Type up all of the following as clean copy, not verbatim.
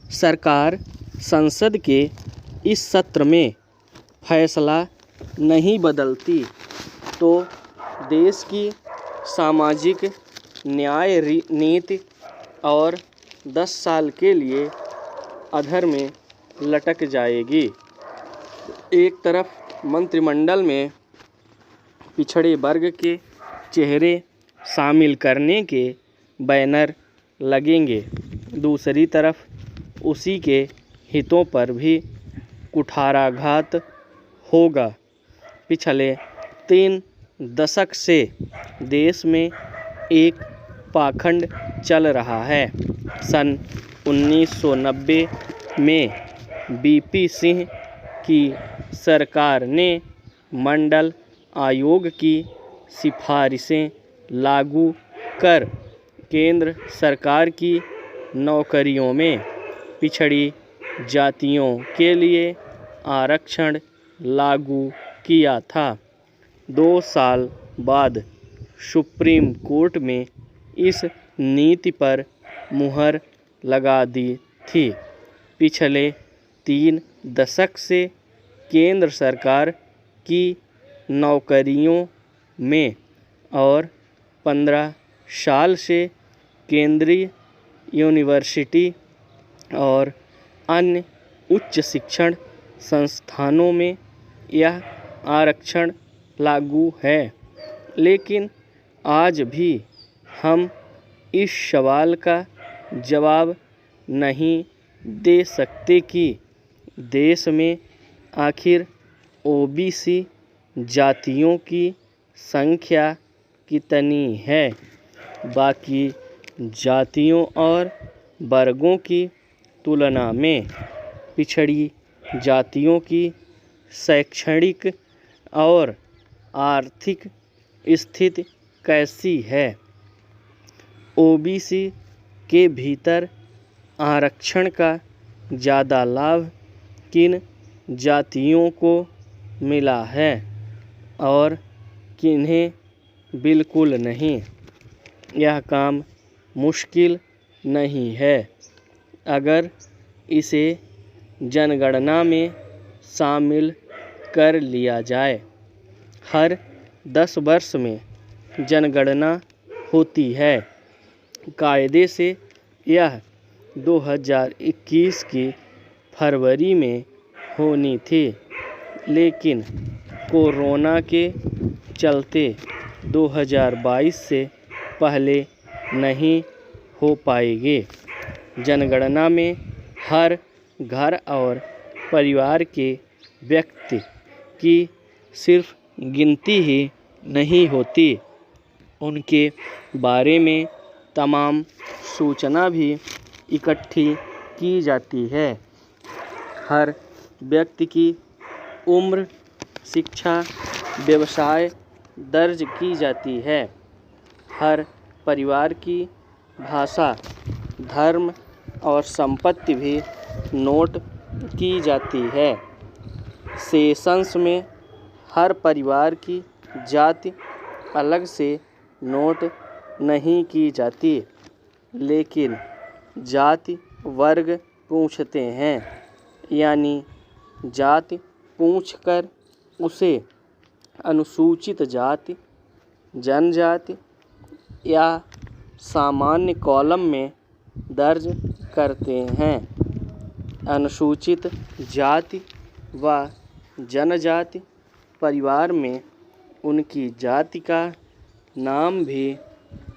सरकार संसद के इस सत्र में फैसला नहीं बदलती तो देश की सामाजिक न्याय नीति और 10 साल के लिए अधर में लटक जाएगी। एक तरफ मंत्रिमंडल में पिछड़े वर्ग के चेहरे शामिल करने के बैनर लगेंगे, दूसरी तरफ उसी के हितों पर भी कुठाराघात होगा। पिछले 3 दशक से देश में एक पाखंड चल रहा है। सन 1990 में बीपी सिंह की सरकार ने मंडल आयोग की सिफारिशें लागू कर केंद्र सरकार की नौकरियों में पिछड़ी जातियों के लिए आरक्षण लागू किया था। 2 साल बाद सुप्रीम कोर्ट में इस नीति पर मुहर लगा दी थी। पिछले 3 दशक से केंद्र सरकार की नौकरियों में और 15 साल से केंद्रीय यूनिवर्सिटी और अन्य उच्च शिक्षण संस्थानों में यह आरक्षण लागू है। लेकिन आज भी हम इस सवाल का जवाब नहीं दे सकते कि देश में आखिर ओबीसी जातियों की संख्या कितनी है। बाकी जातियों और वर्गों की तुलना में पिछड़ी जातियों की शैक्षणिक और आर्थिक स्थिति कैसी है। ओबीसी के भीतर आरक्षण का ज़्यादा लाभ किन जातियों को मिला है और किन्हें बिल्कुल नहीं। यह काम मुश्किल नहीं है अगर इसे जनगणना में शामिल कर लिया जाए। हर 10 वर्ष में जनगणना होती है। कायदे से यह 2021 की फरवरी में होनी थी, लेकिन कोरोना के चलते 2022 से पहले नहीं हो पाएगी। जनगणना में हर घर और परिवार के व्यक्ति की सिर्फ गिनती ही नहीं होती, उनके बारे में तमाम सूचना भी इकट्ठी की जाती है। हर व्यक्ति की उम्र, शिक्षा, व्यवसाय दर्ज की जाती है। हर परिवार की भाषा, धर्म और संपत्ति भी नोट की जाती है। सेशंस में हर परिवार की जाति अलग से नोट नहीं की जाती, लेकिन जाति वर्ग पूछते हैं, यानी जाति पूछकर उसे अनुसूचित जाति, जनजाति या सामान्य कॉलम में दर्ज करते हैं। अनुसूचित जाति व जनजाति परिवार में उनकी जाति का नाम भी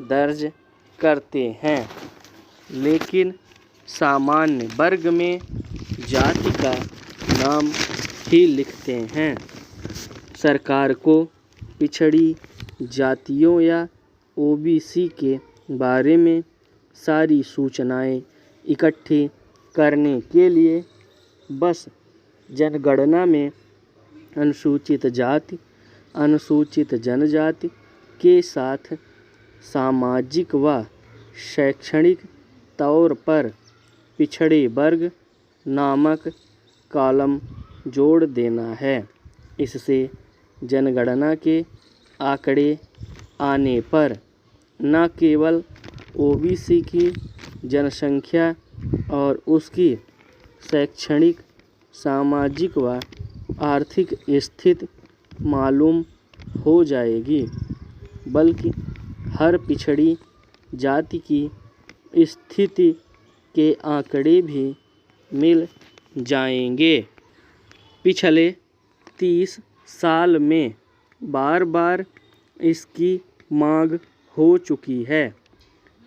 दर्ज करते हैं, लेकिन सामान्य वर्ग में जाति का नाम ही लिखते हैं। सरकार को पिछड़ी जातियों या ओबीसी के बारे में सारी सूचनाएं इकट्ठी करने के लिए बस जनगणना में अनुसूचित जाति, अनुसूचित जनजाति के साथ सामाजिक व शैक्षणिक तौर पर पिछड़े वर्ग नामक कॉलम जोड़ देना है। इससे जनगणना के आंकड़े आने पर न केवल ओबीसी की जनसंख्या और उसकी शैक्षणिक, सामाजिक व आर्थिक स्थिति मालूम हो जाएगी, बल्कि हर पिछड़ी जाति की स्थिति के आंकड़े भी मिल जाएंगे। पिछले 30 साल में बार बार इसकी मांग हो चुकी है।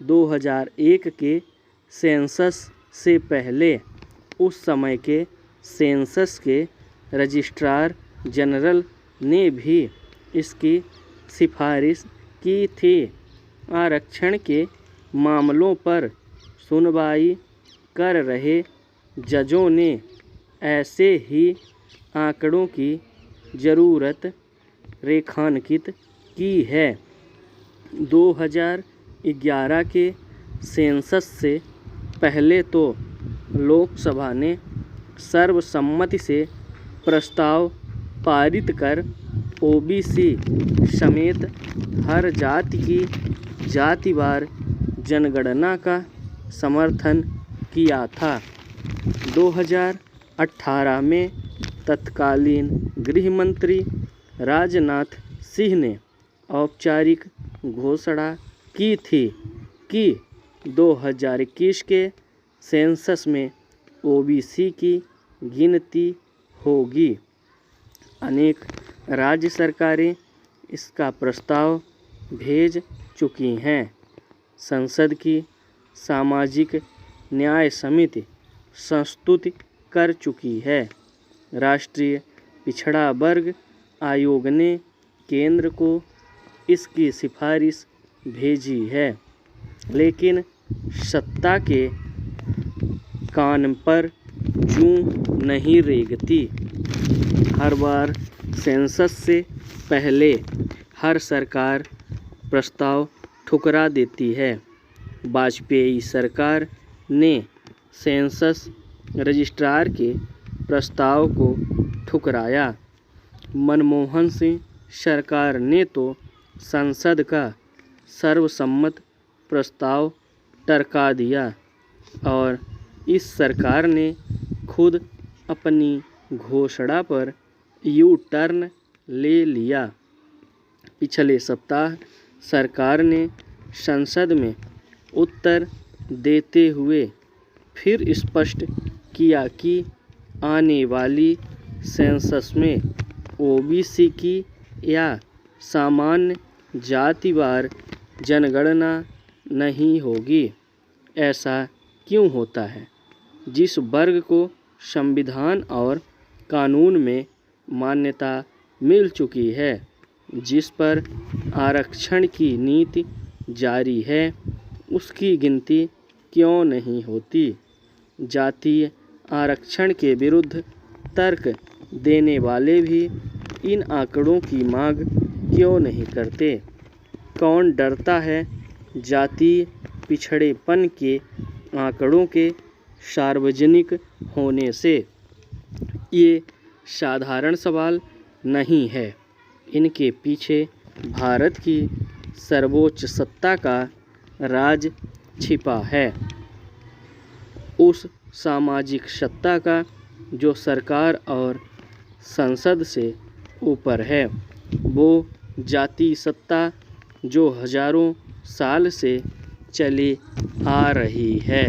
2001 के सेंसस से पहले उस समय के सेंसस के रजिस्ट्रार जनरल ने भी इसकी सिफारिश की थी। आरक्षण के मामलों पर सुनवाई कर रहे जजों ने ऐसे ही आंकड़ों की ज़रूरत रेखांकित की है। 2011 के सेंसस से पहले तो लोकसभा ने सर्वसम्मति से प्रस्ताव पारित कर ओबीसी समेत हर जाति की जातिवार जनगणना का समर्थन किया था। 2018 में तत्कालीन गृह मंत्री राजनाथ सिंह ने औपचारिक घोषणा की थी कि 2021 के सेंसस में ओबीसी की गिनती होगी। अनेक राज्य सरकारें इसका प्रस्ताव भेज चुकी हैं। संसद की सामाजिक न्याय समिति संस्तुति कर चुकी है। राष्ट्रीय पिछड़ा वर्ग आयोग ने केंद्र को इसकी सिफारिश भेजी है, लेकिन सत्ता के कान पर जूं नहीं रेंगती। हर बार सेंसस से पहले हर सरकार प्रस्ताव ठुकरा देती है। वाजपेयी सरकार ने सेंसस रजिस्ट्रार के प्रस्ताव को ठुकराया। मनमोहन सिंह सरकार ने तो संसद का सर्वसम्मत प्रस्ताव टरका दिया और इस सरकार ने खुद अपनी घोषणा पर यू टर्न ले लिया। पिछले सप्ताह सरकार ने संसद में उत्तर देते हुए फिर स्पष्ट किया कि आने वाली सेंसस में ओबीसी की या सामान्य जातिवार जनगणना नहीं होगी। ऐसा क्यों होता है? जिस वर्ग को संविधान और कानून में मान्यता मिल चुकी है, जिस पर आरक्षण की नीति जारी है, उसकी गिनती क्यों नहीं होती? जातीय आरक्षण के विरुद्ध तर्क देने वाले भी इन आंकड़ों की मांग क्यों नहीं करते? कौन डरता है जातीय पिछड़ेपन के आंकड़ों के सार्वजनिक होने से? ये साधारण सवाल नहीं है। इनके पीछे भारत की सर्वोच्च सत्ता का राज छिपा है। उस सामाजिक सत्ता का जो सरकार और संसद से ऊपर है। वो जातीय सत्ता जो हजारों साल से चली आ रही है।